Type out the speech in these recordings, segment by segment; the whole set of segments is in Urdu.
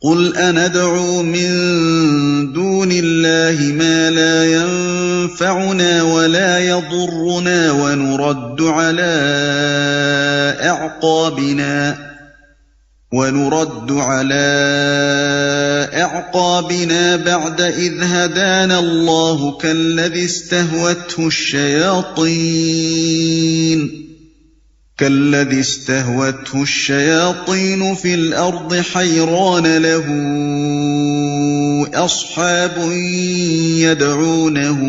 قل أندعو من دون الله ما لا ينفعنا ولا يضرنا ونرد على أعقابنا بعد إذ هدانا الله كالذي استهوته الشياطين في الأرض حيران له أصحاب يدعونه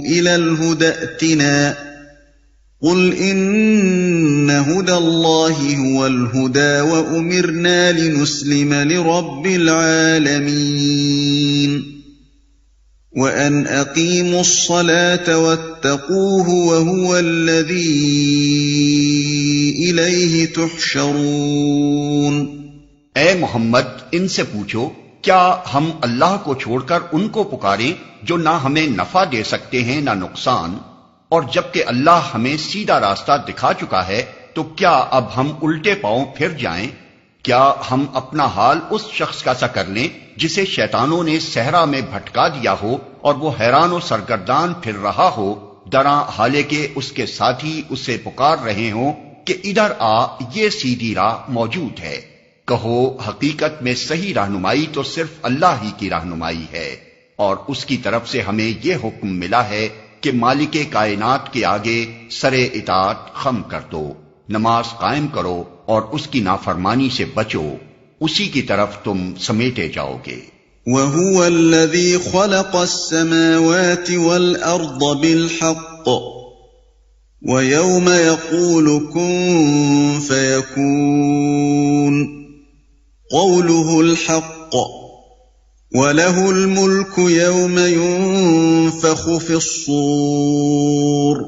إلى الهدى ائتنا قل إن هدى الله هو الهدى وأمرنا لنسلم لرب العالمين وأن أقيموا الصلاة واتقوه وهو الذي إليه تحشرون۔ اے محمد ان سے پوچھو کیا ہم اللہ کو چھوڑ کر ان کو پکاریں جو نہ ہمیں نفع دے سکتے ہیں نہ نقصان، اور جبکہ اللہ ہمیں سیدھا راستہ دکھا چکا ہے تو کیا اب ہم الٹے پاؤں پھر جائیں؟ کیا ہم اپنا حال اس شخص کا سا کر لیں جسے شیطانوں نے صحرا میں بھٹکا دیا ہو اور وہ حیران و سرگردان پھر رہا ہو، دراں حالے کہ اس کے ساتھی اسے پکار رہے ہوں کہ ادھر آ، یہ سیدھی راہ موجود ہے۔ کہو حقیقت میں صحیح رہنمائی تو صرف اللہ ہی کی رہنمائی ہے، اور اس کی طرف سے ہمیں یہ حکم ملا ہے کہ مالک کائنات کے آگے سر اطاعت خم کر دو، نماز قائم کرو اور اس کی نافرمانی سے بچو، اسی کی طرف تم سمیٹے جاؤ گے۔ وَهُوَ الَّذِي خَلَقَ السَّمَاوَاتِ وَالْأَرْضَ بِالْحَقِّ وَيَوْمَ يَقُولُ كُن فَيَكُونُ قَوْلُهُ الْحَقُّ وَلَهُ الْمُلْكُ يَوْمَ يُنفَخُ فِي الصُّورِ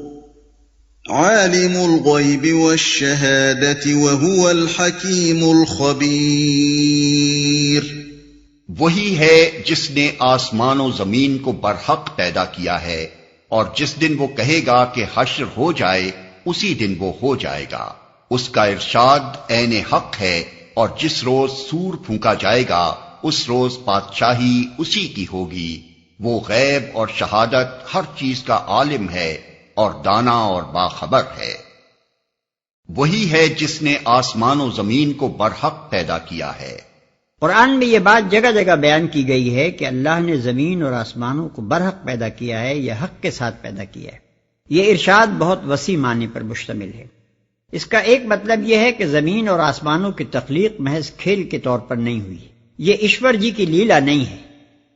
عَالِمُ الْغَيْبِ وَالشَّهَادَةِ وَهُوَ الْحَكِيمُ الْخَبِيرُ۔ وہی ہے جس نے آسمان و زمین کو برحق پیدا کیا ہے، اور جس دن وہ کہے گا کہ حشر ہو جائے اسی دن وہ ہو جائے گا، اس کا ارشاد عین حق ہے، اور جس روز سور پھونکا جائے گا اس روز بادشاہی اسی کی ہوگی، وہ غیب اور شہادت ہر چیز کا عالم ہے اور دانا اور باخبر ہے۔ وہی ہے جس نے آسمان و زمین کو برحق پیدا کیا ہے۔ قرآن میں یہ بات جگہ جگہ بیان کی گئی ہے کہ اللہ نے زمین اور آسمانوں کو برحق پیدا کیا ہے، یہ حق کے ساتھ پیدا کیا ہے۔ یہ ارشاد بہت وسیع معنی پر مشتمل ہے۔ اس کا ایک مطلب یہ ہے کہ زمین اور آسمانوں کی تخلیق محض کھیل کے طور پر نہیں ہوئی، یہ ایشور جی کی لیلا نہیں ہے،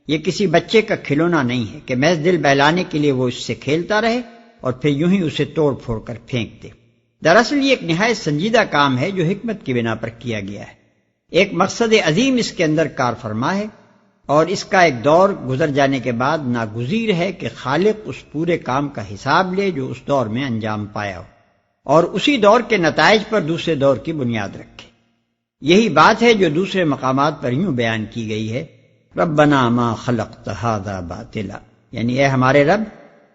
یہ کسی بچے کا کھلونا نہیں ہے کہ محض دل بہلانے کے لیے وہ اس سے کھیلتا رہے اور پھر یوں ہی اسے توڑ پھوڑ کر پھینک دے۔ دراصل یہ ایک نہایت سنجیدہ کام ہے جو حکمت کی بنا پر کیا گیا ہے، ایک مقصد عظیم اس کے اندر کار فرما ہے، اور اس کا ایک دور گزر جانے کے بعد ناگزیر ہے کہ خالق اس پورے کام کا حساب لے جو اس دور میں انجام پایا ہو، اور اسی دور کے نتائج پر دوسرے دور کی بنیاد رکھے۔ یہی بات ہے جو دوسرے مقامات پر یوں بیان کی گئی ہے، ربنا ما خلقت ھذا باطلا، یعنی اے ہمارے رب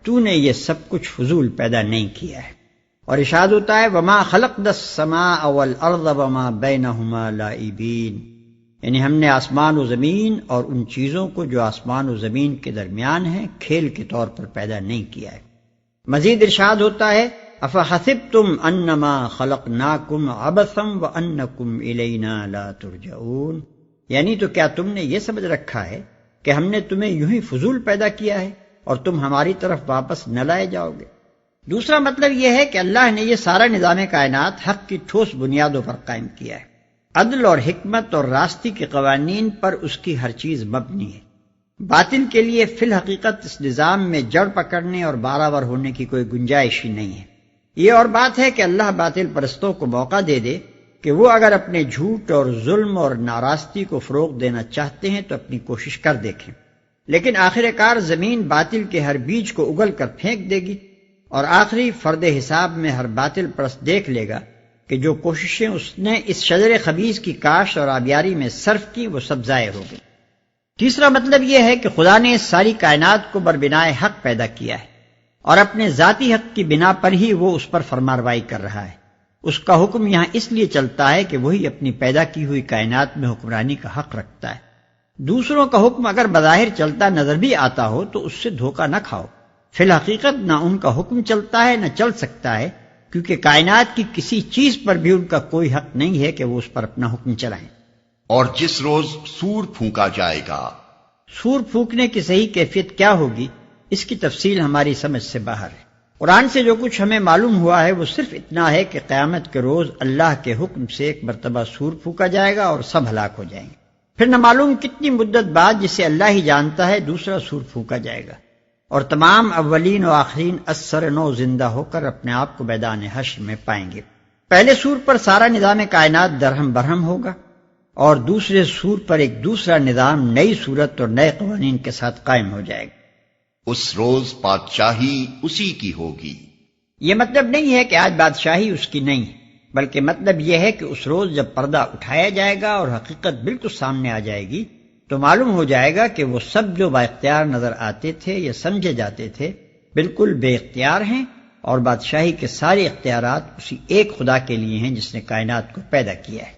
تو نے یہ سب کچھ فضول پیدا نہیں کیا ہے۔ اور ارشاد ہوتا ہے وما خلقنا السماء والارض وما بینہما لاعبین، یعنی ہم نے آسمان و زمین اور ان چیزوں کو جو آسمان و زمین کے درمیان ہیں کھیل کے طور پر پیدا نہیں کیا ہے۔ مزید ارشاد ہوتا ہے افحسبتم انما خلقناکم عبثا وانکم الینا لا ترجعون، یعنی تو کیا تم نے یہ سمجھ رکھا ہے کہ ہم نے تمہیں یوں ہی فضول پیدا کیا ہے اور تم ہماری طرف واپس نہ لائے جاؤ گے۔ دوسرا مطلب یہ ہے کہ اللہ نے یہ سارا نظام کائنات حق کی ٹھوس بنیادوں پر قائم کیا ہے، عدل اور حکمت اور راستی کے قوانین پر اس کی ہر چیز مبنی ہے۔ باطل کے لیے فی الحقیقت اس نظام میں جڑ پکڑنے اور بارآور ہونے کی کوئی گنجائش ہی نہیں ہے۔ یہ اور بات ہے کہ اللہ باطل پرستوں کو موقع دے دے کہ وہ اگر اپنے جھوٹ اور ظلم اور ناراستی کو فروغ دینا چاہتے ہیں تو اپنی کوشش کر دیکھیں، لیکن آخر کار زمین باطل کے ہر بیج کو اگل کر پھینک دے گی، اور آخری فرد حساب میں ہر باطل پرست دیکھ لے گا کہ جو کوششیں اس نے اس شجر خبیث کی کاشت اور آبیاری میں صرف کی وہ سب ضائع ہو گئی۔ تیسرا مطلب یہ ہے کہ خدا نے ساری کائنات کو بربنائے حق پیدا کیا ہے، اور اپنے ذاتی حق کی بنا پر ہی وہ اس پر فرمانروائی کر رہا ہے۔ اس کا حکم یہاں اس لیے چلتا ہے کہ وہی اپنی پیدا کی ہوئی کائنات میں حکمرانی کا حق رکھتا ہے۔ دوسروں کا حکم اگر بظاہر چلتا نظر بھی آتا ہو تو اس سے دھوکہ نہ کھاؤ، فی الحقیقت نہ ان کا حکم چلتا ہے نہ چل سکتا ہے، کیونکہ کائنات کی کسی چیز پر بھی ان کا کوئی حق نہیں ہے کہ وہ اس پر اپنا حکم چلائیں۔ اور جس روز سور پھونکا جائے گا، سور پھونکنے کی صحیح کیفیت کیا ہوگی اس کی تفصیل ہماری سمجھ سے باہر ہے۔ قرآن سے جو کچھ ہمیں معلوم ہوا ہے وہ صرف اتنا ہے کہ قیامت کے روز اللہ کے حکم سے ایک مرتبہ سور پھونکا جائے گا اور سب ہلاک ہو جائیں گے، پھر نہ معلوم کتنی مدت بعد، جسے اللہ ہی جانتا ہے، دوسرا سور پھونکا جائے گا، اور تمام اولین و آخرین اثر نو زندہ ہو کر اپنے آپ کو میدان حشر میں پائیں گے۔ پہلے سور پر سارا نظام کائنات درہم برہم ہوگا، اور دوسرے سور پر ایک دوسرا نظام نئی صورت اور نئے قوانین کے ساتھ قائم ہو جائے گا۔ اس روز بادشاہی اسی کی ہوگی۔ یہ مطلب نہیں ہے کہ آج بادشاہی اس کی نہیں ہے، بلکہ مطلب یہ ہے کہ اس روز جب پردہ اٹھایا جائے گا اور حقیقت بالکل سامنے آ جائے گی تو معلوم ہو جائے گا کہ وہ سب جو با اختیار نظر آتے تھے یا سمجھے جاتے تھے بالکل بے اختیار ہیں، اور بادشاہی کے سارے اختیارات اسی ایک خدا کے لیے ہیں جس نے کائنات کو پیدا کیا ہے۔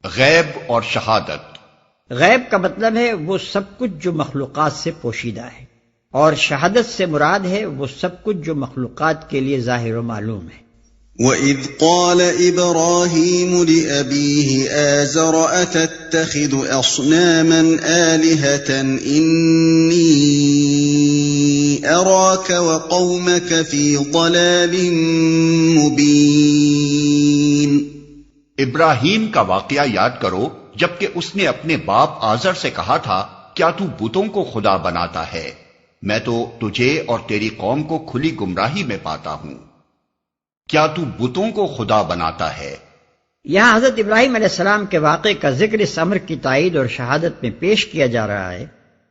غیب اور شہادت۔ غیب کا مطلب ہے وہ سب کچھ جو مخلوقات سے پوشیدہ ہے، اور شہادت سے مراد ہے وہ سب کچھ جو مخلوقات کے لیے ظاہر و معلوم ہے۔ وَإِذْ قَالَ إِبْرَاهِيمُ لِأَبِيهِ آزَرَ أَتَتَّخِذُ أَصْنَامًا آلِهَةً إِنِّي أَرَاكَ وَقَوْمَكَ فِي ضَلَالٍ مُبِينٍ۔ ابراہیم کا واقعہ یاد کرو جبکہ اس نے اپنے باپ آزر سے کہا تھا، کیا تو بتوں کو خدا بناتا ہے؟ میں تو تجھے اور تیری قوم کو کھلی گمراہی میں پاتا ہوں۔ کیا تو بتوں کو خدا بناتا ہے؟ یہاں حضرت ابراہیم علیہ السلام کے واقعے کا ذکر اس امر کی تائید اور شہادت میں پیش کیا جا رہا ہے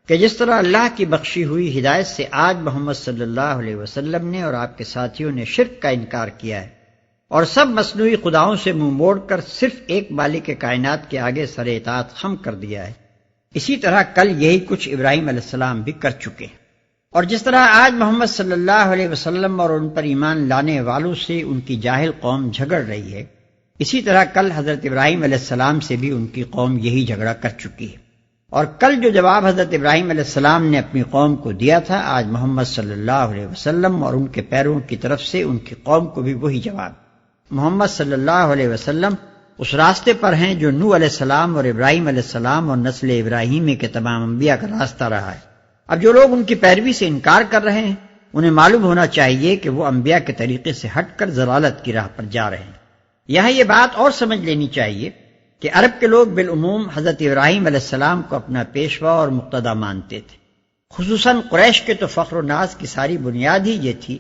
کہ جس طرح اللہ کی بخشی ہوئی ہدایت سے آج محمد صلی اللہ علیہ وسلم نے اور آپ کے ساتھیوں نے شرک کا انکار کیا ہے اور سب مصنوعی خداؤں سے منہ موڑ کر صرف ایک مالک کائنات کے آگے سر اطاعت خم کر دیا ہے، اسی طرح کل یہی کچھ ابراہیم علیہ السلام بھی کر چکے ہیں۔ اور جس طرح آج محمد صلی اللہ علیہ وسلم اور ان پر ایمان لانے والوں سے ان کی جاہل قوم جھگڑ رہی ہے، اسی طرح کل حضرت ابراہیم علیہ السلام سے بھی ان کی قوم یہی جھگڑا کر چکی ہے، اور کل جو جواب حضرت ابراہیم علیہ السلام نے اپنی قوم کو دیا تھا، آج محمد صلی اللہ علیہ وسلم اور ان کے پیروں کی طرف سے ان کی قوم کو بھی وہی جواب۔ محمد صلی اللہ علیہ وسلم اس راستے پر ہیں جو نوح علیہ السلام اور ابراہیم علیہ السلام اور نسل ابراہیمی کے تمام انبیاء کا راستہ رہا ہے۔ اب جو لوگ ان کی پیروی سے انکار کر رہے ہیں انہیں معلوم ہونا چاہیے کہ وہ انبیاء کے طریقے سے ہٹ کر ضلالت کی راہ پر جا رہے ہیں۔ یہاں یہ بات اور سمجھ لینی چاہیے کہ عرب کے لوگ بالعموم حضرت ابراہیم علیہ السلام کو اپنا پیشوا اور مقتدی مانتے تھے، خصوصاً قریش کے تو فخر و ناز کی ساری بنیاد ہی یہ تھی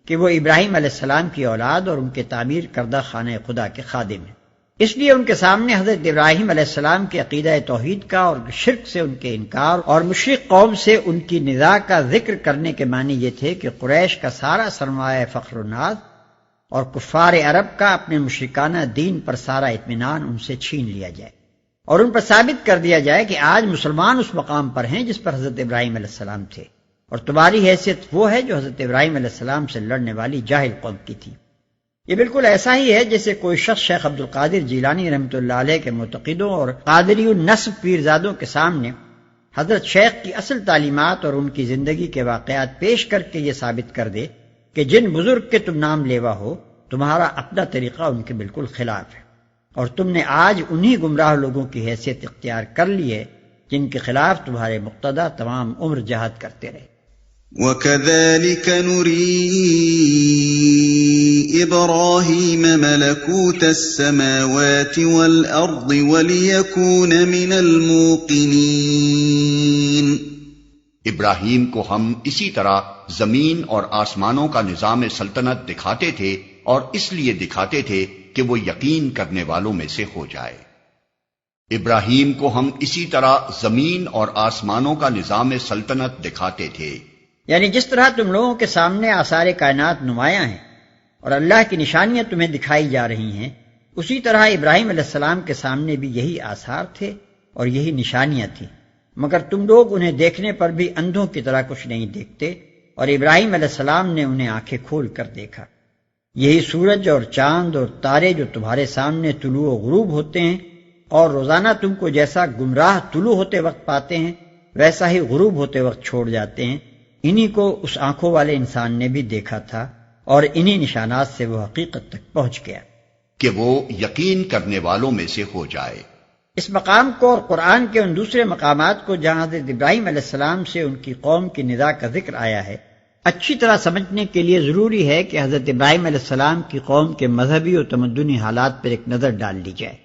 کہ وہ ابراہیم علیہ السلام کی اولاد اور ان کے تعمیر کردہ خانہ خدا کے خادم ہیں۔ اس لیے ان کے سامنے حضرت ابراہیم علیہ السلام کے عقیدہ توحید کا اور شرک سے ان کے انکار اور مشرک قوم سے ان کی نزاع کا ذکر کرنے کے معنی یہ تھے کہ قریش کا سارا سرمایہ فخر و ناز اور کفار عرب کا اپنے مشرکانہ دین پر سارا اطمینان ان سے چھین لیا جائے اور ان پر ثابت کر دیا جائے کہ آج مسلمان اس مقام پر ہیں جس پر حضرت ابراہیم علیہ السلام تھے، اور تمہاری حیثیت وہ ہے جو حضرت ابراہیم علیہ السلام سے لڑنے والی جاہل قوم کی تھی۔ یہ بالکل ایسا ہی ہے جیسے کوئی شخص شیخ عبد القادر جیلانی رحمۃ اللہ علیہ کے معتقدوں اور قادری النسب پیرزادوں کے سامنے حضرت شیخ کی اصل تعلیمات اور ان کی زندگی کے واقعات پیش کر کے یہ ثابت کر دے کہ جن بزرگ کے تم نام لیوا ہو تمہارا اپنا طریقہ ان کے بالکل خلاف ہے، اور تم نے آج انہی گمراہ لوگوں کی حیثیت اختیار کر لی ہے جن کے خلاف تمہارے مقتدی تمام عمر جہاد کرتے رہے۔ وَكَذَلِكَ نُرِي إِبْرَاهِيمَ مَلَكُوتَ السَّمَاوَاتِ وَالْأَرْضِ وَلِيَكُونَ مِنَ الْمُوقِنِينَ۔ ابراہیم کو ہم اسی طرح زمین اور آسمانوں کا نظام سلطنت دکھاتے تھے، اور اس لیے دکھاتے تھے کہ وہ یقین کرنے والوں میں سے ہو جائے۔ ابراہیم کو ہم اسی طرح زمین اور آسمانوں کا نظام سلطنت دکھاتے تھے، یعنی جس طرح تم لوگوں کے سامنے آثار کائنات نمایاں ہیں اور اللہ کی نشانیاں تمہیں دکھائی جا رہی ہیں، اسی طرح ابراہیم علیہ السلام کے سامنے بھی یہی آثار تھے اور یہی نشانیاں تھیں، مگر تم لوگ انہیں دیکھنے پر بھی اندھوں کی طرح کچھ نہیں دیکھتے، اور ابراہیم علیہ السلام نے انہیں آنکھیں کھول کر دیکھا۔ یہی سورج اور چاند اور تارے جو تمہارے سامنے طلوع و غروب ہوتے ہیں اور روزانہ تم کو جیسا گمراہ طلوع ہوتے وقت پاتے ہیں ویسا ہی غروب ہوتے وقت چھوڑ جاتے ہیں، انہی کو اس آنکھوں والے انسان نے بھی دیکھا تھا اور انہی نشانات سے وہ حقیقت تک پہنچ گیا کہ وہ یقین کرنے والوں میں سے ہو جائے۔ اس مقام کو اور قرآن کے ان دوسرے مقامات کو جہاں حضرت ابراہیم علیہ السلام سے ان کی قوم کی ندا کا ذکر آیا ہے، اچھی طرح سمجھنے کے لیے ضروری ہے کہ حضرت ابراہیم علیہ السلام کی قوم کے مذہبی و تمدنی حالات پر ایک نظر ڈال لی جائے۔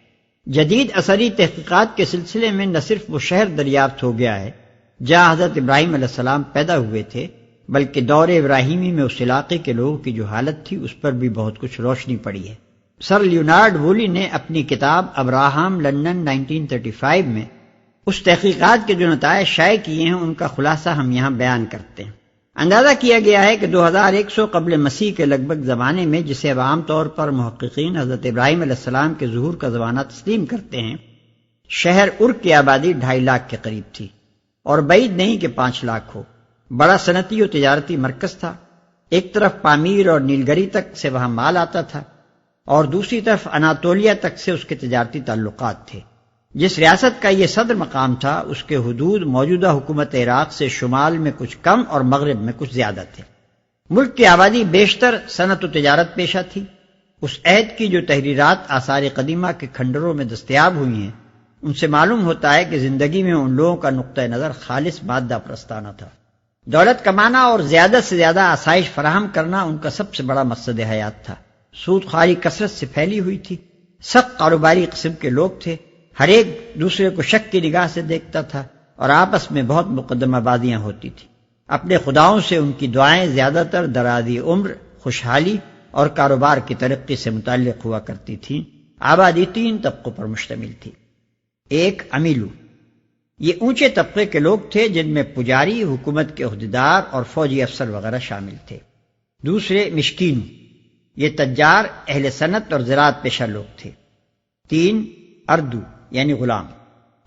جدید اثری تحقیقات کے سلسلے میں نہ صرف وہ شہر دریافت ہو گیا ہے جہاں حضرت ابراہیم علیہ السلام پیدا ہوئے تھے، بلکہ دور ابراہیمی میں اس علاقے کے لوگوں کی جو حالت تھی اس پر بھی بہت کچھ روشنی پڑی ہے۔ سر لیونارڈ وولی نے اپنی کتاب ابراہم لندن 1935 میں اس تحقیقات کے جو نتائج شائع کیے ہیں ان کا خلاصہ ہم یہاں بیان کرتے ہیں۔ اندازہ کیا گیا ہے کہ 2100 قبل مسیح کے لگ بھگ زمانے میں، جسے اب عام طور پر محققین حضرت ابراہیم علیہ السلام کے ظہور کا زمانہ تسلیم کرتے ہیں، شہر ار کی آبادی 2.5 لاکھ کے قریب تھی، اور بعید نہیں کہ 5 لاکھ ہو۔ بڑا صنعتی و تجارتی مرکز تھا، ایک طرف پامیر اور نیلگری تک سے وہاں مال آتا تھا اور دوسری طرف اناتولیا تک سے اس کے تجارتی تعلقات تھے۔ جس ریاست کا یہ صدر مقام تھا اس کے حدود موجودہ حکومت عراق سے شمال میں کچھ کم اور مغرب میں کچھ زیادہ تھے۔ ملک کی آبادی بیشتر صنعت و تجارت پیشہ تھی۔ اس عہد کی جو تحریرات آثار قدیمہ کے کھنڈروں میں دستیاب ہوئی ہیں ان سے معلوم ہوتا ہے کہ زندگی میں ان لوگوں کا نقطہ نظر خالص مادہ پرستانہ تھا۔ دولت کمانا اور زیادہ سے زیادہ آسائش فراہم کرنا ان کا سب سے بڑا مقصد حیات تھا۔ سود خواری کثرت سے پھیلی ہوئی تھی، سخت کاروباری قسم کے لوگ تھے، ہر ایک دوسرے کو شک کی نگاہ سے دیکھتا تھا اور آپس میں بہت مقدمہ بازیاں ہوتی تھیں۔ اپنے خداؤں سے ان کی دعائیں زیادہ تر درازی عمر، خوشحالی اور کاروبار کی ترقی سے متعلق ہوا کرتی تھیں۔ آبادی 3 طبقوں پر مشتمل تھی۔ 1 امیلو، یہ اونچے طبقے کے لوگ تھے جن میں پجاری، حکومت کے عہدیدار اور فوجی افسر وغیرہ شامل تھے۔ 2 مشکین، یہ تجار، اہل صنعت اور زراعت پیشہ لوگ تھے۔ 3 اردو یعنی غلام۔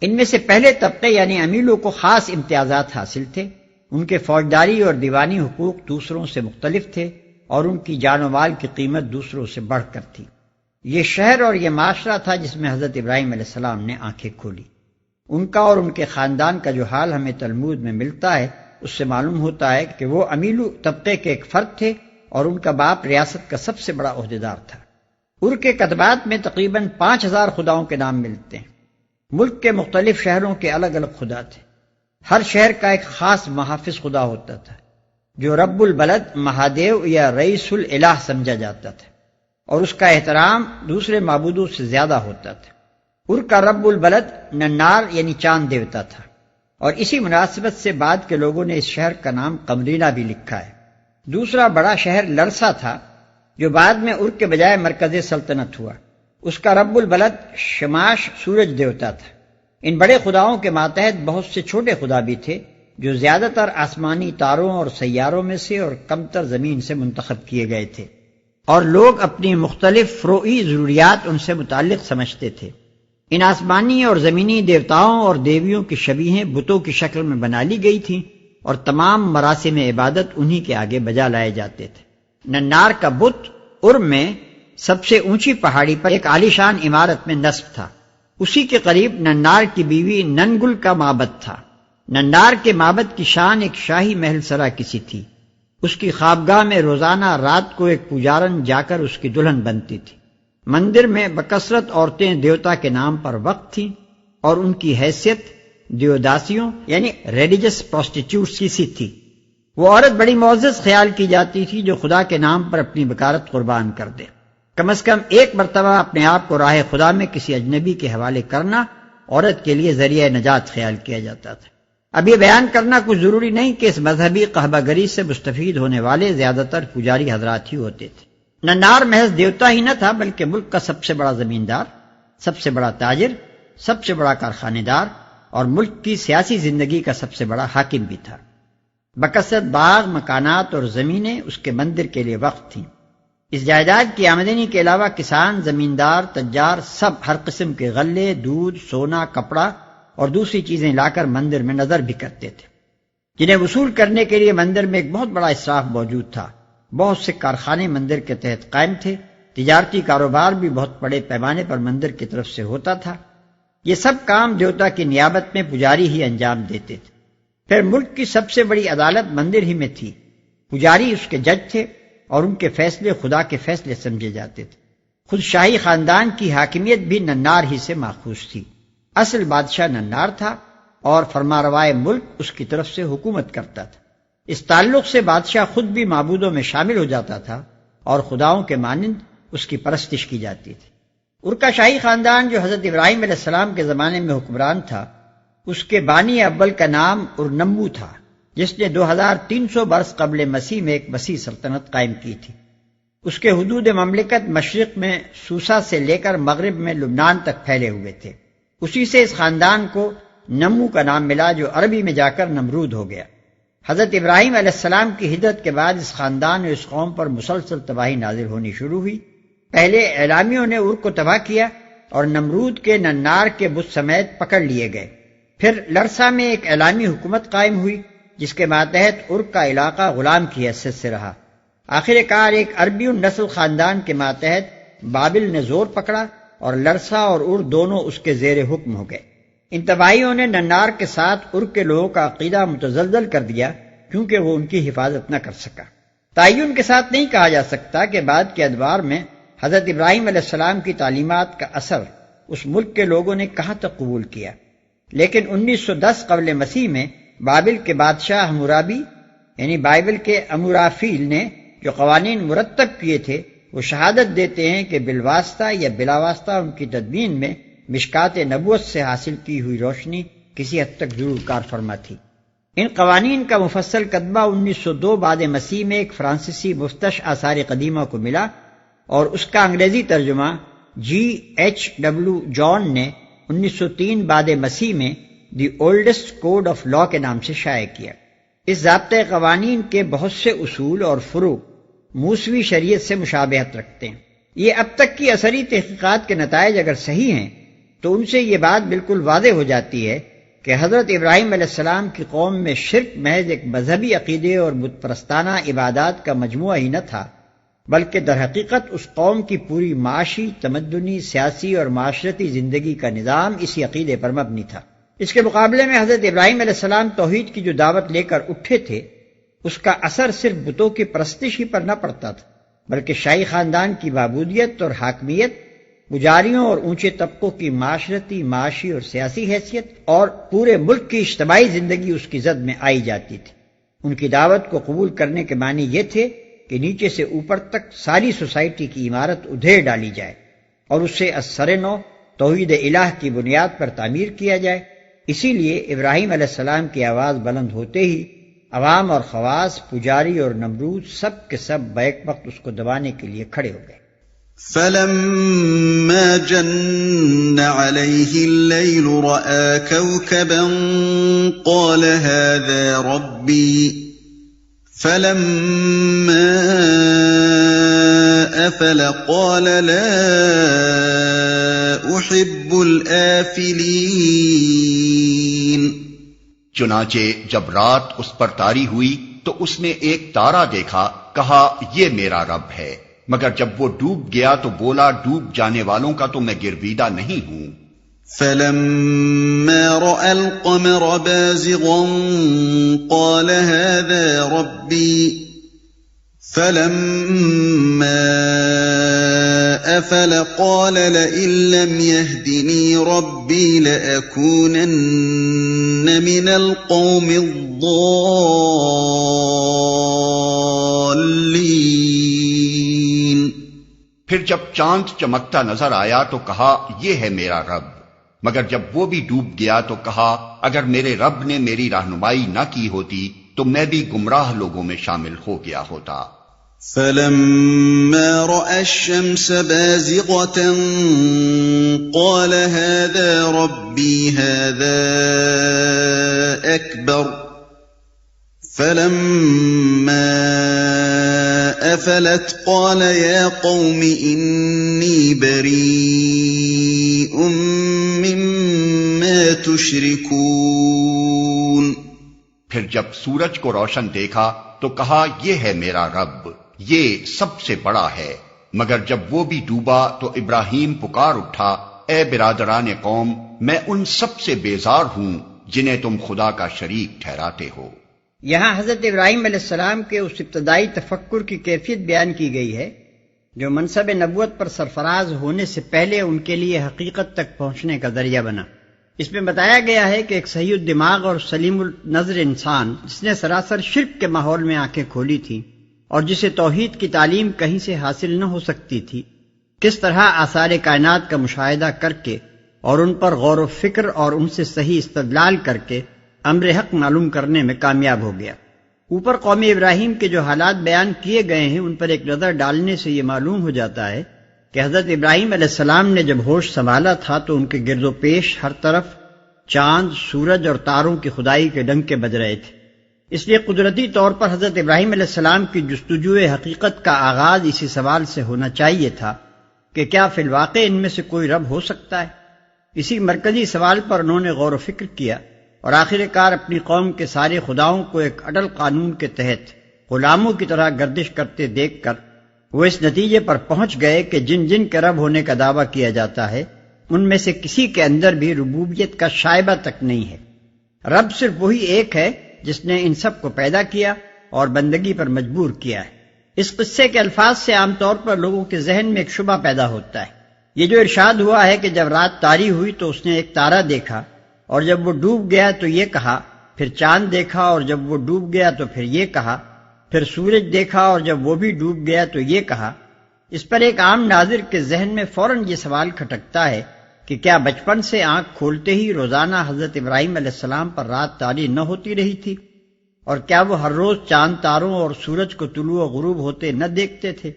ان میں سے پہلے طبقے یعنی امیلوں کو خاص امتیازات حاصل تھے، ان کے فوجداری اور دیوانی حقوق دوسروں سے مختلف تھے اور ان کی جان و مال کی قیمت دوسروں سے بڑھ کر تھی۔ یہ شہر اور یہ معاشرہ تھا جس میں حضرت ابراہیم علیہ السلام نے آنکھیں کھولی۔ ان کا اور ان کے خاندان کا جو حال ہمیں تلمود میں ملتا ہے اس سے معلوم ہوتا ہے کہ وہ امیلو طبقے کے ایک فرد تھے اور ان کا باپ ریاست کا سب سے بڑا عہدیدار تھا۔ ار کے کتبات میں تقریباً 5000 خداؤں کے نام ملتے ہیں۔ ملک کے مختلف شہروں کے الگ الگ خدا تھے۔ ہر شہر کا ایک خاص محافظ خدا ہوتا تھا جو رب البلد، مہادیو یا رئیس الالہ سمجھا جاتا تھا اور اس کا احترام دوسرے معبودوں سے زیادہ ہوتا تھا۔ ار کا رب البلد ننار یعنی چاند دیوتا تھا اور اسی مناسبت سے بعد کے لوگوں نے اس شہر کا نام قمرینہ بھی لکھا ہے۔ دوسرا بڑا شہر لرسا تھا جو بعد میں ار کے بجائے مرکز سلطنت ہوا۔ اس کا رب البلد شماش سورج دیوتا تھا۔ ان بڑے خداؤں کے ماتحت بہت سے چھوٹے خدا بھی تھے جو زیادہ تر آسمانی تاروں اور سیاروں میں سے اور کم تر زمین سے منتخب کیے گئے تھے، اور لوگ اپنی مختلف فروعی ضروریات ان سے متعلق سمجھتے تھے۔ ان آسمانی اور زمینی دیوتاؤں اور دیویوں کی شبیہیں بتوں کی شکل میں بنا لی گئی تھیں اور تمام مراسم عبادت انہی کے آگے بجا لائے جاتے تھے۔ ننار کا بت ار میں سب سے اونچی پہاڑی پر ایک عالیشان عمارت میں نصب تھا۔ اسی کے قریب ننار کی بیوی ننگل کا معبد تھا۔ ننار کے معبد کی شان ایک شاہی محل سرا کسی تھی۔ اس کی خوابگاہ میں روزانہ رات کو ایک پجارن جا کر اس کی دلہن بنتی تھی۔ مندر میں بکثرت عورتیں دیوتا کے نام پر وقف تھیں اور ان کی حیثیت دیوداسیوں یعنی ریلیجس پروسٹیٹیوٹس کی سی تھی۔ وہ عورت بڑی معزز خیال کی جاتی تھی جو خدا کے نام پر اپنی بکارت قربان کر دے۔ کم از کم ایک مرتبہ اپنے آپ کو راہ خدا میں کسی اجنبی کے حوالے کرنا عورت کے لیے ذریعہ نجات خیال کیا جاتا تھا۔ اب یہ بیان کرنا کچھ ضروری نہیں کہ اس مذہبی قہبہ گری سے مستفید ہونے والے زیادہ تر پجاری حضرات ہی ہوتے تھے۔ ننار محض دیوتا ہی نہ تھا بلکہ ملک کا سب سے بڑا زمیندار، سب سے بڑا تاجر، سب سے بڑا کارخانے دار اور ملک کی سیاسی زندگی کا سب سے بڑا حاکم بھی تھا۔ بکثرت باغ، مکانات اور زمینیں اس کے مندر کے لیے وقف تھیں۔ اس جائیداد کی آمدنی کے علاوہ کسان، زمیندار، تجار سب ہر قسم کے غلے، دودھ، سونا، کپڑا اور دوسری چیزیں لا کر مندر میں نظر بھی کرتے تھے، جنہیں وصول کرنے کے لیے مندر میں ایک بہت بڑا اسراف موجود تھا بہت سے کارخانے مندر کے تحت قائم تھے، تجارتی کاروبار بھی بہت بڑے پیمانے پر مندر کی طرف سے ہوتا تھا۔ یہ سب کام دیوتا کی نیابت میں پجاری ہی انجام دیتے تھے۔ پھر ملک کی سب سے بڑی عدالت مندر ہی میں تھی، پجاری اس کے جج تھے اور ان کے فیصلے خدا کے فیصلے سمجھے جاتے تھے۔ خود شاہی خاندان کی حاکمیت بھی ننار ہی سے ماخوذ تھی۔ اصل بادشاہ ننار تھا اور فرمانروائے ملک اس کی طرف سے حکومت کرتا تھا۔ اس تعلق سے بادشاہ خود بھی معبودوں میں شامل ہو جاتا تھا اور خداؤں کے مانند اس کی پرستش کی جاتی تھی۔ ارکا شاہی خاندان جو حضرت ابراہیم علیہ السلام کے زمانے میں حکمران تھا، اس کے بانی اول کا نام ارنمو تھا، جس نے 2300 برس قبل مسیح میں ایک وسیع سلطنت قائم کی تھی۔ اس کے حدود مملکت مشرق میں سوسا سے لے کر مغرب میں لبنان تک پھیلے ہوئے تھے۔ اسی سے اس خاندان کو نمو کا نام ملا، جو عربی میں جا کر نمرود ہو گیا۔ حضرت ابراہیم علیہ السلام کی ہجرت کے بعد اس خاندان اور اس قوم پر مسلسل تباہی نازل ہونی شروع ہوئی۔ پہلے اعلامیوں نے ار کو تباہ کیا اور نمرود کے ننار کے بت سمیت پکڑ لیے گئے۔ پھر لرسا میں ایک اعلامی حکومت قائم ہوئی، جس کے ماتحت ار کا علاقہ غلام کی حیثیت سے رہا۔ آخر کار ایک عربی نسل خاندان کے ماتحت بابل نے زور پکڑا اور لرسا اور ار دونوں اس کے زیر حکم ہو گئے۔ ان تباہیوں نے ننار کے ساتھ ار کے لوگوں کا عقیدہ متزلزل کر دیا، کیونکہ وہ ان کی حفاظت نہ کر سکا۔ تعین کے ساتھ نہیں کہا جا سکتا کہ بعد کے ادوار میں حضرت ابراہیم علیہ السلام کی تعلیمات کا اثر اس ملک کے لوگوں نے کہاں تک قبول کیا، لیکن 1910 قبل مسیح میں بابل کے بادشاہ حمورابی یعنی بائبل کے امورافیل نے جو قوانین مرتب کیے تھے، وہ شہادت دیتے ہیں کہ بالواسطہ یا بلا واسطہ ان کی تدوین میں مشکات نبوت سے حاصل کی ہوئی روشنی کسی حد تک ضرور کار فرما تھی۔ ان قوانین کا مفصل کتبہ 1902 بعد مسیح میں ایک فرانسیسی مفتش آثار قدیمہ کو ملا اور اس کا انگریزی ترجمہ GHW جان نے 1903 بعد مسیح میں the oldest code of law کے نام سے شائع کیا۔ اس ضابطۂ قوانین کے بہت سے اصول اور فروع موسوی شریعت سے مشابہت رکھتے ہیں۔ یہ اب تک کی اثری تحقیقات کے نتائج اگر صحیح ہیں تو ان سے یہ بات بالکل واضح ہو جاتی ہے کہ حضرت ابراہیم علیہ السلام کی قوم میں شرک محض ایک مذہبی عقیدے اور بت پرستانہ عبادات کا مجموعہ ہی نہ تھا، بلکہ در حقیقت اس قوم کی پوری معاشی، تمدنی، سیاسی اور معاشرتی زندگی کا نظام اسی عقیدے پر مبنی تھا۔ اس کے مقابلے میں حضرت ابراہیم علیہ السلام توحید کی جو دعوت لے کر اٹھے تھے، اس کا اثر صرف بتوں کی پرستش ہی پر نہ پڑتا تھا، بلکہ شاہی خاندان کی معبودیت اور حاکمیت، پجاریوں اور اونچے طبقوں کی معاشرتی، معاشی اور سیاسی حیثیت، اور پورے ملک کی اجتماعی زندگی اس کی زد میں آئی جاتی تھی۔ ان کی دعوت کو قبول کرنے کے معنی یہ تھے کہ نیچے سے اوپر تک ساری سوسائٹی کی عمارت ادھیڑ ڈالی جائے اور اسے از سر نو توحید الہ کی بنیاد پر تعمیر کیا جائے۔ اسی لیے ابراہیم علیہ السلام کی آواز بلند ہوتے ہی عوام اور خواص، پجاری اور نمرود سب کے سب بیک وقت اس کو دبانے کے لیے کھڑے ہو گئے۔ فلما جن عليه الليل رأى كوكبا قال هذا ربي فلما أفل قال لا أحب الآفلين۔ چنانچہ جب رات اس پر طاری ہوئی تو اس نے ایک تارا دیکھا، کہا یہ میرا رب ہے، مگر جب وہ ڈوب گیا تو بولا ڈوب جانے والوں کا تو میں گرویدہ نہیں ہوں۔ فلما رأى القمر بازغا قال هذا ربي فلما أفل قال لئن لم يهدني ربي لأكونن من القوم الضالين۔ پھر جب چاند چمکتا نظر آیا تو کہا یہ ہے میرا رب، مگر جب وہ بھی ڈوب گیا تو کہا اگر میرے رب نے میری رہنمائی نہ کی ہوتی تو میں بھی گمراہ لوگوں میں شامل ہو گیا ہوتا۔ فلما رأى الشمس بازغة قال هذا ربي هذا أكبر فلما أفلت قال يا قوم إني بريء مما تشركون۔ پھر جب سورج کو روشن دیکھا تو کہا یہ ہے میرا رب، یہ سب سے بڑا ہے۔ مگر جب وہ بھی ڈوبا تو ابراہیم پکار اٹھا، اے برادران قوم، میں ان سب سے بیزار ہوں جنہیں تم خدا کا شریک ٹھہراتے ہو۔ یہاں حضرت ابراہیم علیہ السلام کے اس ابتدائی تفکر کی کیفیت بیان کی گئی ہے جو منصب نبوت پر سرفراز ہونے سے پہلے ان کے لیے حقیقت تک پہنچنے کا ذریعہ بنا۔ اس میں بتایا گیا ہے کہ ایک صحیح الدماغ اور سلیم النظر انسان جس نے سراسر شرک کے ماحول میں آنکھیں کھولی تھیں اور جسے توحید کی تعلیم کہیں سے حاصل نہ ہو سکتی تھی، کس طرح آثار کائنات کا مشاہدہ کر کے اور ان پر غور و فکر اور ان سے صحیح استدلال کر کے امر حق معلوم کرنے میں کامیاب ہو گیا۔ اوپر قوم ابراہیم کے جو حالات بیان کیے گئے ہیں ان پر ایک نظر ڈالنے سے یہ معلوم ہو جاتا ہے کہ حضرت ابراہیم علیہ السلام نے جب ہوش سنبھالا تھا تو ان کے گرد و پیش ہر طرف چاند، سورج اور تاروں کی خدائی کے ڈنکے بج رہے تھے۔ اس لیے قدرتی طور پر حضرت ابراہیم علیہ السلام کی جستجو حقیقت کا آغاز اسی سوال سے ہونا چاہیے تھا کہ کیا فی الواقع ان میں سے کوئی رب ہو سکتا ہے؟ اسی مرکزی سوال پر انہوں نے غور و فکر کیا اور آخر کار اپنی قوم کے سارے خداؤں کو ایک اٹل قانون کے تحت غلاموں کی طرح گردش کرتے دیکھ کر وہ اس نتیجے پر پہنچ گئے کہ جن جن کے رب ہونے کا دعویٰ کیا جاتا ہے ان میں سے کسی کے اندر بھی ربوبیت کا شائبہ تک نہیں ہے۔ رب صرف وہی ایک ہے جس نے ان سب کو پیدا کیا اور بندگی پر مجبور کیا ہے۔ اس قصے کے الفاظ سے عام طور پر لوگوں کے ذہن میں ایک شبہ پیدا ہوتا ہے۔ یہ جو ارشاد ہوا ہے کہ جب رات تاری ہوئی تو اس نے ایک تارا دیکھا اور جب وہ ڈوب گیا تو یہ کہا، پھر چاند دیکھا اور جب وہ ڈوب گیا تو پھر یہ کہا، پھر سورج دیکھا اور جب وہ بھی ڈوب گیا تو یہ کہا، اس پر ایک عام ناظر کے ذہن میں فوراً یہ سوال کھٹکتا ہے کہ کیا بچپن سے آنکھ کھولتے ہی روزانہ حضرت ابراہیم علیہ السلام پر رات تاری نہ ہوتی رہی تھی؟ اور کیا وہ ہر روز چاند تاروں اور سورج کو طلوع و غروب ہوتے نہ دیکھتے تھے؟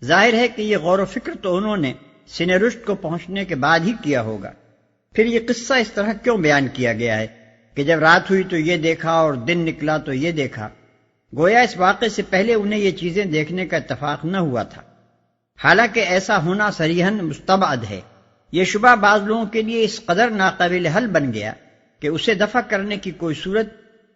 ظاہر ہے کہ یہ غور و فکر تو انہوں نے سن رشد کو پہنچنے کے بعد ہی کیا ہوگا۔ پھر یہ قصہ اس طرح کیوں بیان کیا گیا ہے کہ جب رات ہوئی تو یہ دیکھا اور دن نکلا تو یہ دیکھا؟ گویا اس واقعے سے پہلے انہیں یہ چیزیں دیکھنے کا اتفاق نہ ہوا تھا، حالانکہ ایسا ہونا صریحاً مستبعد ہے۔ یہ شبہ بعض لوگوں کے لیے اس قدر ناقابل حل بن گیا کہ اسے دفع کرنے کی کوئی صورت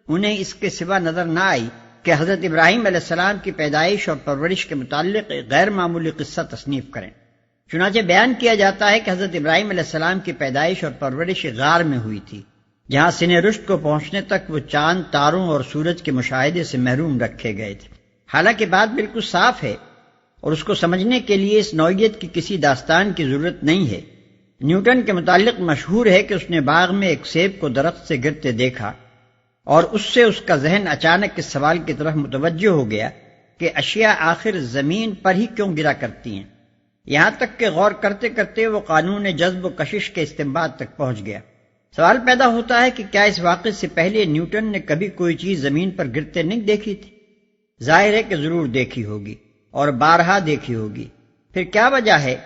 انہیں اس کے سوا نظر نہ آئی کہ حضرت ابراہیم علیہ السلام کی پیدائش اور پرورش کے متعلق ایک غیر معمولی قصہ تصنیف کریں۔ چنانچہ بیان کیا جاتا ہے کہ حضرت ابراہیم علیہ السلام کی پیدائش اور پرورش غار میں ہوئی تھی، جہاں سن رشد کو پہنچنے تک وہ چاند، تاروں اور سورج کے مشاہدے سے محروم رکھے گئے تھے۔ حالانکہ بات بالکل صاف ہے اور اس کو سمجھنے کے لیے اس نوعیت کی کسی داستان کی ضرورت نہیں ہے۔ نیوٹن کے متعلق مشہور ہے کہ اس نے باغ میں ایک سیب کو درخت سے گرتے دیکھا اور اس سے اس کا ذہن اچانک اس سوال کی طرف متوجہ ہو گیا کہ اشیاء آخر زمین پر ہی کیوں گرا کرتی ہیں۔ یہاں تک کہ غور کرتے کرتے وہ قانون جذب و کشش کے استنباط تک پہنچ گیا۔ سوال پیدا ہوتا ہے کہ کیا اس واقعے سے پہلے نیوٹن نے کبھی کوئی چیز زمین پر گرتے نہیں دیکھی تھی؟ ظاہر ہے کہ ضرور دیکھی ہوگی اور بارہا دیکھی ہوگی۔ پھر کیا وجہ ہے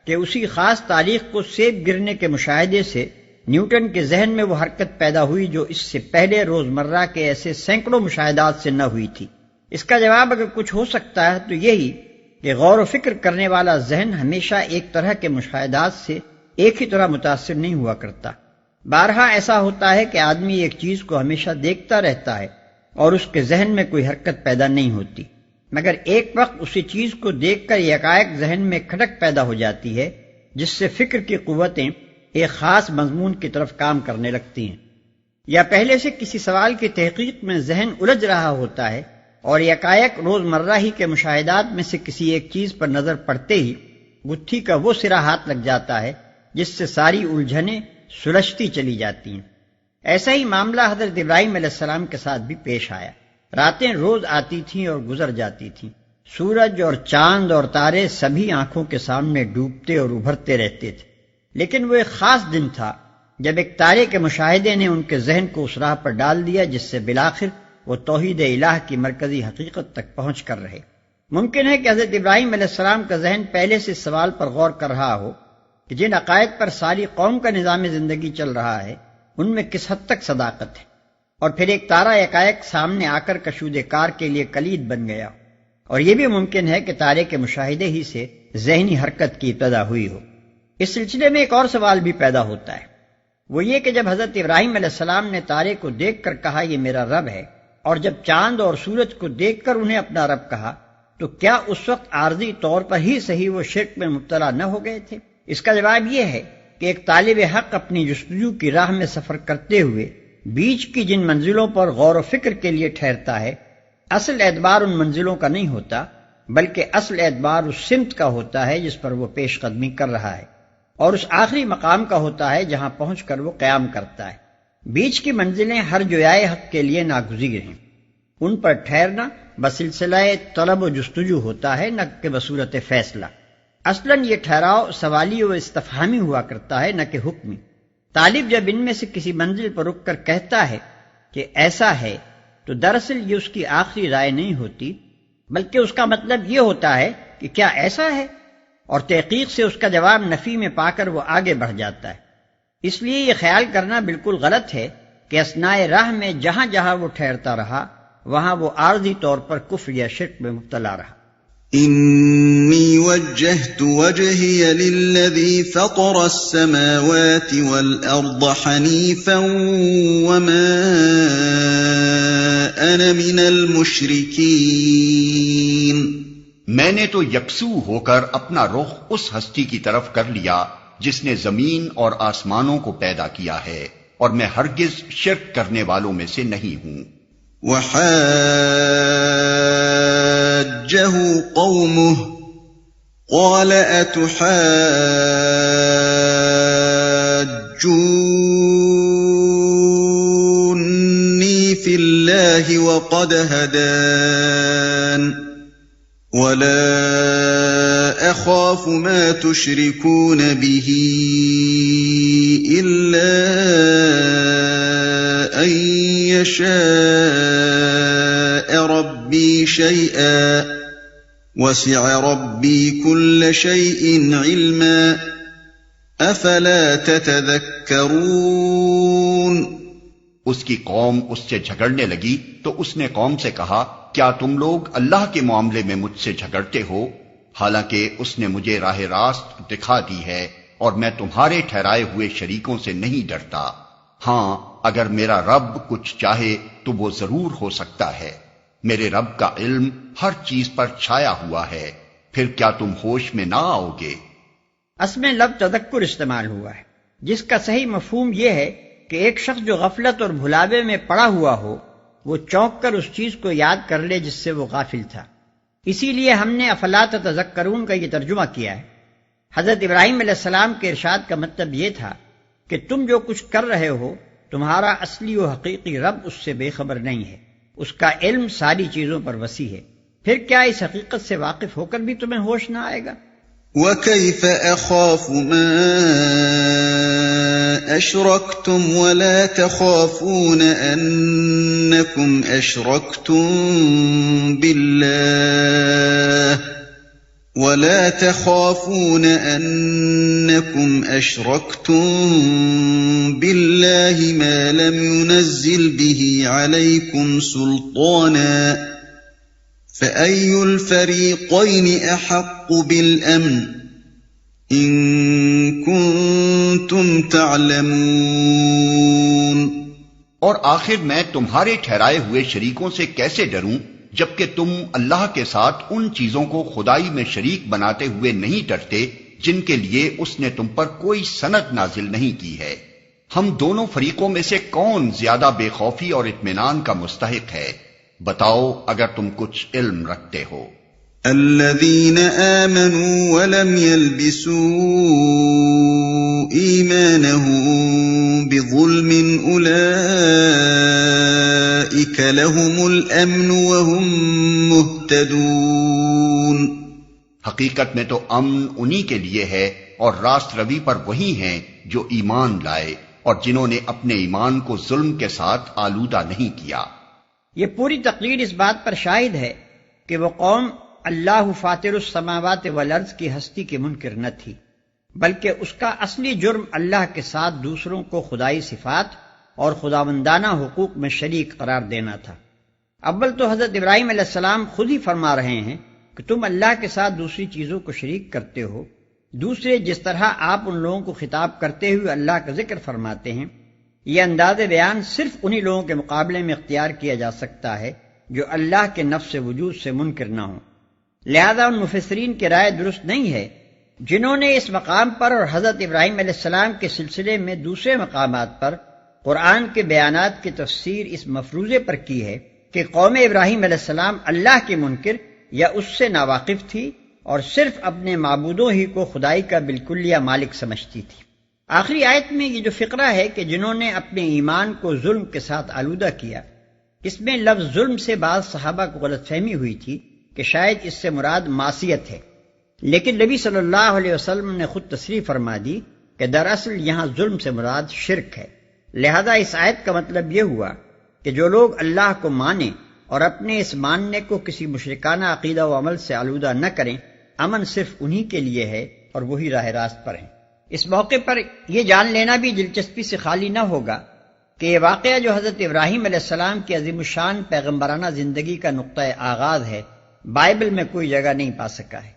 کہ اسی خاص تاریخ کو سیب گرنے کے مشاہدے سے نیوٹن کے ذہن میں وہ حرکت پیدا ہوئی جو اس سے پہلے روزمرہ کے ایسے سینکڑوں مشاہدات سے نہ ہوئی تھی؟ اس کا جواب اگر کچھ ہو سکتا ہے تو یہی کہ غور و فکر کرنے والا ذہن ہمیشہ ایک طرح کے مشاہدات سے ایک ہی طرح متاثر نہیں ہوا کرتا۔ بارہا ایسا ہوتا ہے کہ آدمی ایک چیز کو ہمیشہ دیکھتا رہتا ہے اور اس کے ذہن میں کوئی حرکت پیدا نہیں ہوتی، مگر ایک وقت اسی چیز کو دیکھ کر یکایک ذہن میں کھٹک پیدا ہو جاتی ہے جس سے فکر کی قوتیں ایک خاص مضمون کی طرف کام کرنے لگتی ہیں، یا پہلے سے کسی سوال کی تحقیق میں ذہن الجھ رہا ہوتا ہے اور یکایک روزمرہ ہی کے مشاہدات میں سے کسی ایک چیز پر نظر پڑتے ہی گتھی کا وہ سرا ہاتھ لگ جاتا ہے جس سے ساری الجھنیں سلجھتی چلی جاتی ہیں۔ ایسا ہی معاملہ حضرت ابراہیم علیہ السلام کے ساتھ بھی پیش آیا۔ راتیں روز آتی تھیں اور گزر جاتی تھیں، سورج اور چاند اور تارے سبھی آنکھوں کے سامنے ڈوبتے اور ابھرتے رہتے تھے، لیکن وہ ایک خاص دن تھا جب ایک تارے کے مشاہدے نے ان کے ذہن کو اس راہ پر ڈال دیا جس سے بالآخر وہ توحید الہ کی مرکزی حقیقت تک پہنچ کر رہے۔ ممکن ہے کہ حضرت ابراہیم علیہ السلام کا ذہن پہلے سے اس سوال پر غور کر رہا ہو کہ جن عقائد پر ساری قوم کا نظام زندگی چل رہا ہے ان میں کس حد تک صداقت ہے، اور پھر ایک تارا یکایک سامنے آ کر کشود کار کے لیے کلید بن گیا۔ اور یہ بھی ممکن ہے کہ تارے کے مشاہدے ہی سے ذہنی حرکت کی ابتدا ہوئی ہو۔ اس سلسلے میں ایک اور سوال بھی پیدا ہوتا ہے، وہ یہ کہ جب حضرت ابراہیم علیہ السلام نے تارے کو دیکھ کر کہا یہ میرا رب ہے، اور جب چاند اور سورج کو دیکھ کر انہیں اپنا رب کہا، تو کیا اس وقت عارضی طور پر ہی صحیح وہ شرک میں مبتلا نہ ہو گئے تھے؟ اس کا جواب یہ ہے کہ ایک طالب حق اپنی جستجو کی راہ میں سفر کرتے ہوئے بیچ کی جن منزلوں پر غور و فکر کے لیے ٹھہرتا ہے، اصل اعتبار ان منزلوں کا نہیں ہوتا، بلکہ اصل اعتبار اس سمت کا ہوتا ہے جس پر وہ پیش قدمی کر رہا ہے، اور اس آخری مقام کا ہوتا ہے جہاں پہنچ کر وہ قیام کرتا ہے۔ بیچ کی منزلیں ہر جویائے حق کے لیے ناگزیر ہیں، ان پر ٹھہرنا بسلسلہ طلب و جستجو ہوتا ہے، نہ کہ بصورت فیصلہ۔ اصلاً یہ ٹھہراؤ سوالی و استفہامی ہوا کرتا ہے، نہ کہ حکمی۔ طالب جب ان میں سے کسی منزل پر رک کر کہتا ہے کہ ایسا ہے، تو دراصل یہ اس کی آخری رائے نہیں ہوتی، بلکہ اس کا مطلب یہ ہوتا ہے کہ کیا ایسا ہے، اور تحقیق سے اس کا جواب نفی میں پا کر وہ آگے بڑھ جاتا ہے۔ اس لیے یہ خیال کرنا بالکل غلط ہے کہ اثناء راہ میں جہاں جہاں وہ ٹھہرتا رہا وہاں وہ عارضی طور پر کفر یا شرک میں مبتلا رہا۔ انی وجہت وجہی للذی فطر السماوات والارض حنیفا وما انا من المشرکین، میں نے تو یکسو ہو کر اپنا رخ اس ہستی کی طرف کر لیا جس نے زمین اور آسمانوں کو پیدا کیا ہے، اور میں ہرگز شرک کرنے والوں میں سے نہیں ہوں۔ وحاجه قومه قال أتحاجوني في الله وقد هدان ولا أخاف ما تشركون به إلا أن يشاء ربي شيئا وسع ربي كل شيء علما أفلا تتذكرون۔ اس کی قوم اس سے جھگڑنے لگی تو اس نے قوم سے کہا، کیا تم لوگ اللہ کے معاملے میں مجھ سے جھگڑتے ہو، حالانکہ اس نے مجھے راہ راست دکھا دی ہے اور میں تمہارے ٹھہرائے ہوئے شریکوں سے نہیں ڈرتا۔ ہاں، اگر میرا رب کچھ چاہے تو وہ ضرور ہو سکتا ہے، میرے رب کا علم ہر چیز پر چھایا ہوا ہے، پھر کیا تم ہوش میں نہ آؤ گے؟ اس میں لفظ تذکر استعمال ہوا ہے، جس کا صحیح مفہوم یہ ہے کہ ایک شخص جو غفلت اور بھلاوے میں پڑا ہوا ہو وہ چونک کر اس چیز کو یاد کر لے جس سے وہ غافل تھا۔ اسی لیے ہم نے افلا تتذکرون کا یہ ترجمہ کیا ہے۔ حضرت ابراہیم علیہ السلام کے ارشاد کا مطلب یہ تھا کہ تم جو کچھ کر رہے ہو تمہارا اصلی و حقیقی رب اس سے بے خبر نہیں ہے، اس کا علم ساری چیزوں پر وسیع ہے، پھر کیا اس حقیقت سے واقف ہو کر بھی تمہیں ہوش نہ آئے گا؟ وَكَيْفَ أَخَافُ مَا أَشْرَكْتُمْ وَلَا تَخَافُونَ أَنَّكُمْ أَشْرَكْتُمْ بِاللَّهِ مَا لَمْ يُنَزِّلْ بِهِ عَلَيْكُمْ سُلْطَانًا فَأَيُّ الْفَرِيقَيْنِ أَحَقُّ بِالْأَمْنِ إِن كُنتُمْ تَعْلَمُونَ۔ اور آخر میں تمہارے ٹھہرائے ہوئے شریکوں سے کیسے ڈروں جبکہ تم اللہ کے ساتھ ان چیزوں کو خدائی میں شریک بناتے ہوئے نہیں ڈرتے جن کے لیے اس نے تم پر کوئی سند نازل نہیں کی ہے۔ ہم دونوں فریقوں میں سے کون زیادہ بے خوفی اور اطمینان کا مستحق ہے؟ بتاؤ اگر تم کچھ علم رکھتے ہو۔ الذين آمنوا ولم يلبسوا إيمانهم بظلم أولئك لهم الأمن وهم مهتدون۔ حقیقت میں تو امن انہی کے لیے ہے اور راست روی پر وہی ہیں جو ایمان لائے اور جنہوں نے اپنے ایمان کو ظلم کے ساتھ آلودہ نہیں کیا۔ یہ پوری تقریر اس بات پر شاہد ہے کہ وہ قوم اللہ فاطر السماوات والارض کی ہستی کی منکر نہ تھی، بلکہ اس کا اصلی جرم اللہ کے ساتھ دوسروں کو خدائی صفات اور خداوندانہ حقوق میں شریک قرار دینا تھا۔ اول تو حضرت ابراہیم علیہ السلام خود ہی فرما رہے ہیں کہ تم اللہ کے ساتھ دوسری چیزوں کو شریک کرتے ہو، دوسرے جس طرح آپ ان لوگوں کو خطاب کرتے ہوئے اللہ کا ذکر فرماتے ہیں، یہ انداز بیان صرف انہی لوگوں کے مقابلے میں اختیار کیا جا سکتا ہے جو اللہ کے نفس وجود سے منکر نہ ہوں۔ لہذا ان مفسرین کی رائے درست نہیں ہے جنہوں نے اس مقام پر اور حضرت ابراہیم علیہ السلام کے سلسلے میں دوسرے مقامات پر قرآن کے بیانات کی تفسیر اس مفروضے پر کی ہے کہ قوم ابراہیم علیہ السلام اللہ کے منکر یا اس سے ناواقف تھی اور صرف اپنے معبودوں ہی کو خدائی کا بالکلیہ مالک سمجھتی تھی۔ آخری آیت میں یہ جو فقرہ ہے کہ جنہوں نے اپنے ایمان کو ظلم کے ساتھ آلودہ کیا، اس میں لفظ ظلم سے بعض صحابہ کو غلط فہمی ہوئی تھی کہ شاید اس سے مراد معصیت ہے، لیکن نبی صلی اللہ علیہ وسلم نے خود تصریح فرما دی کہ دراصل یہاں ظلم سے مراد شرک ہے۔ لہذا اس آیت کا مطلب یہ ہوا کہ جو لوگ اللہ کو مانیں اور اپنے اس ماننے کو کسی مشرکانہ عقیدہ و عمل سے آلودہ نہ کریں، امن صرف انہی کے لیے ہے اور وہی راہ راست پر ہیں۔ اس موقع پر یہ جان لینا بھی دلچسپی سے خالی نہ ہوگا کہ یہ واقعہ جو حضرت ابراہیم علیہ السلام کی عظیم الشان پیغمبرانہ زندگی کا نقطہ آغاز ہے، بائبل میں کوئی جگہ نہیں پا سکا ہے۔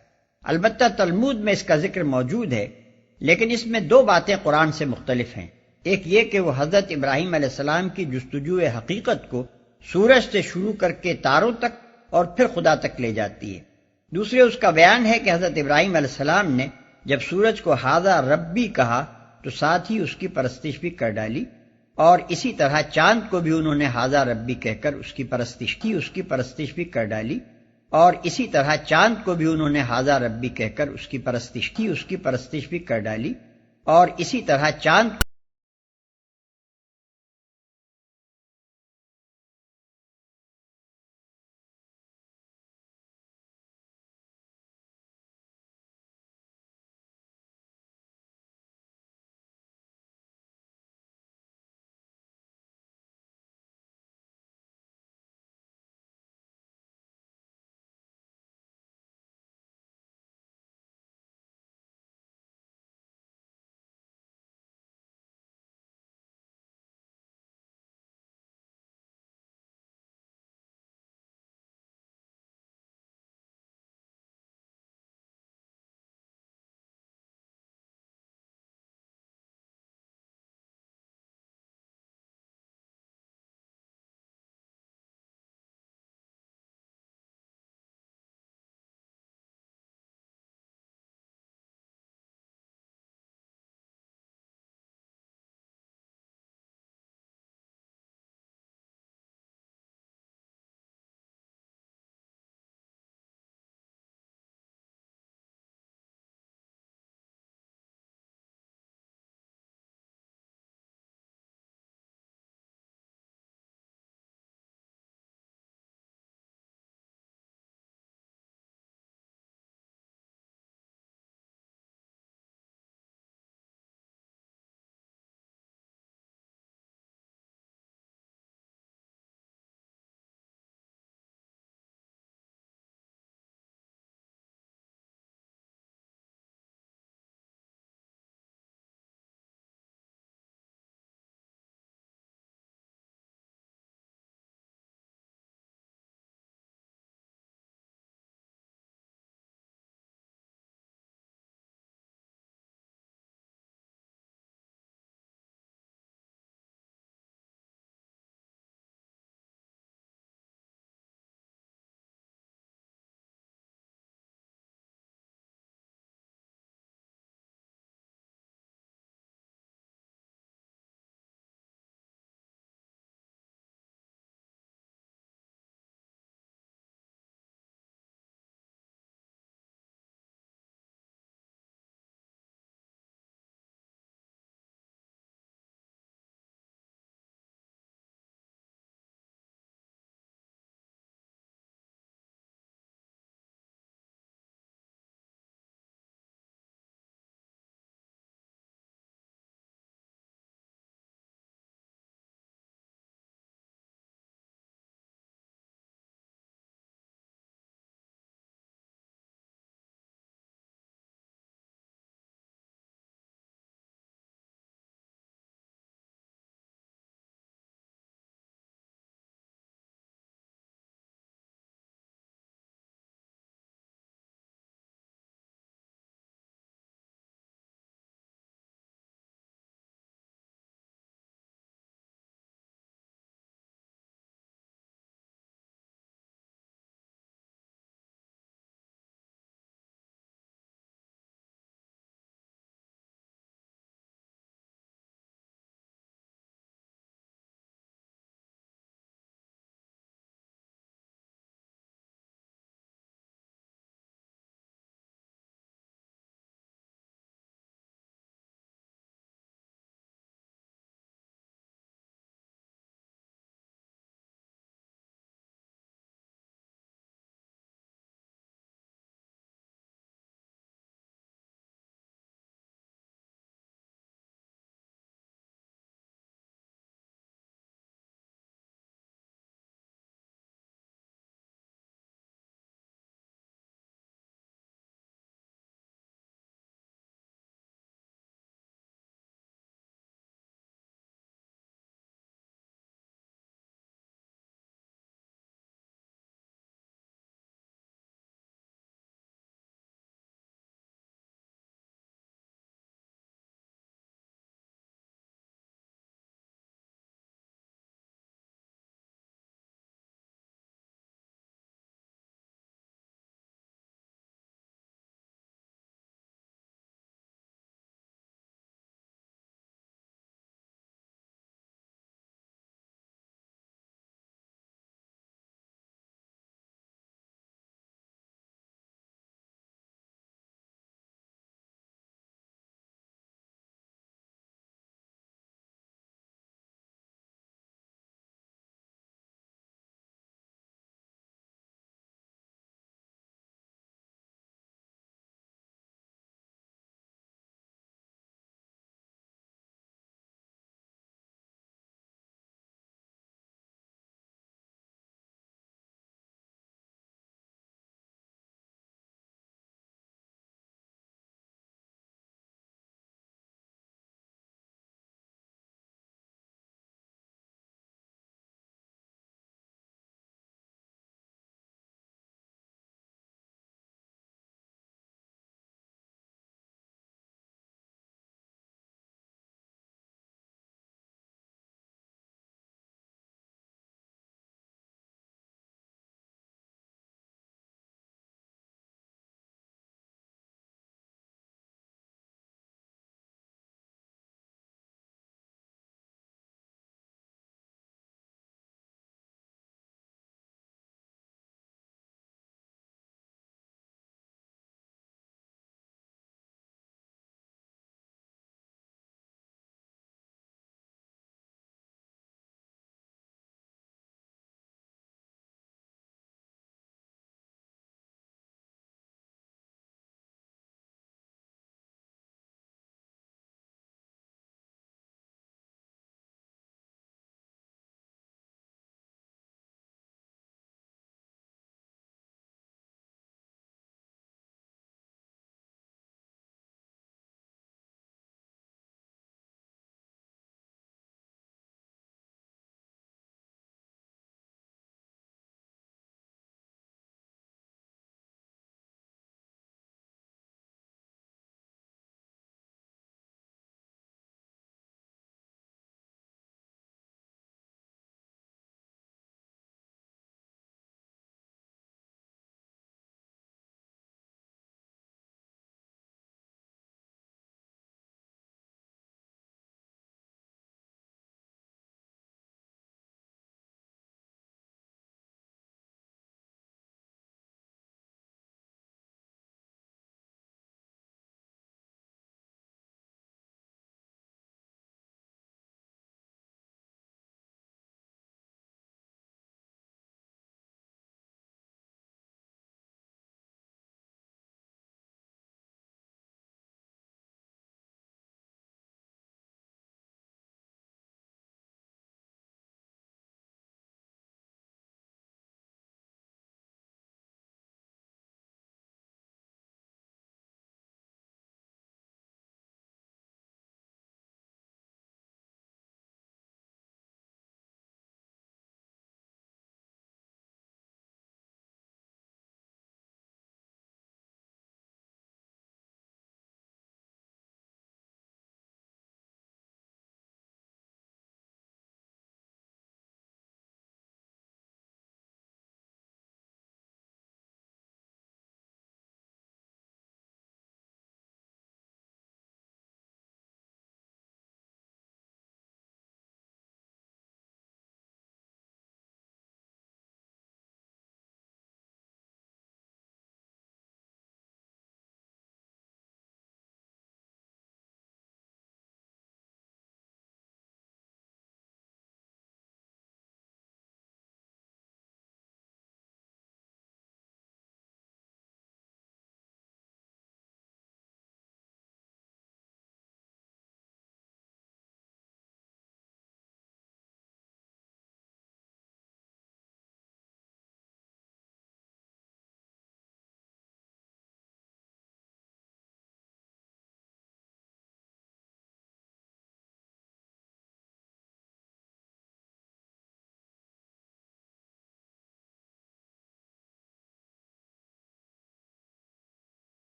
البتہ تلمود میں اس کا ذکر موجود ہے، لیکن اس میں دو باتیں قرآن سے مختلف ہیں۔ ایک یہ کہ وہ حضرت ابراہیم علیہ السلام کی جستجو حقیقت کو سورج سے شروع کر کے تاروں تک اور پھر خدا تک لے جاتی ہے۔ دوسرے اس کا بیان ہے کہ حضرت ابراہیم علیہ السلام نے جب سورج کو ھذا ربی کہا تو ساتھ ہی اس کی پرستش بھی کر ڈالی، اور اسی طرح چاند کو بھی انہوں نے ھذا ربی کہہ کر اس کی پرستش بھی کر ڈالی، اور اسی طرح چاند کو بھی انہوں نے ھذا ربی کہہ کر اس کی پرستش بھی کر ڈالی، اور اسی طرح چاند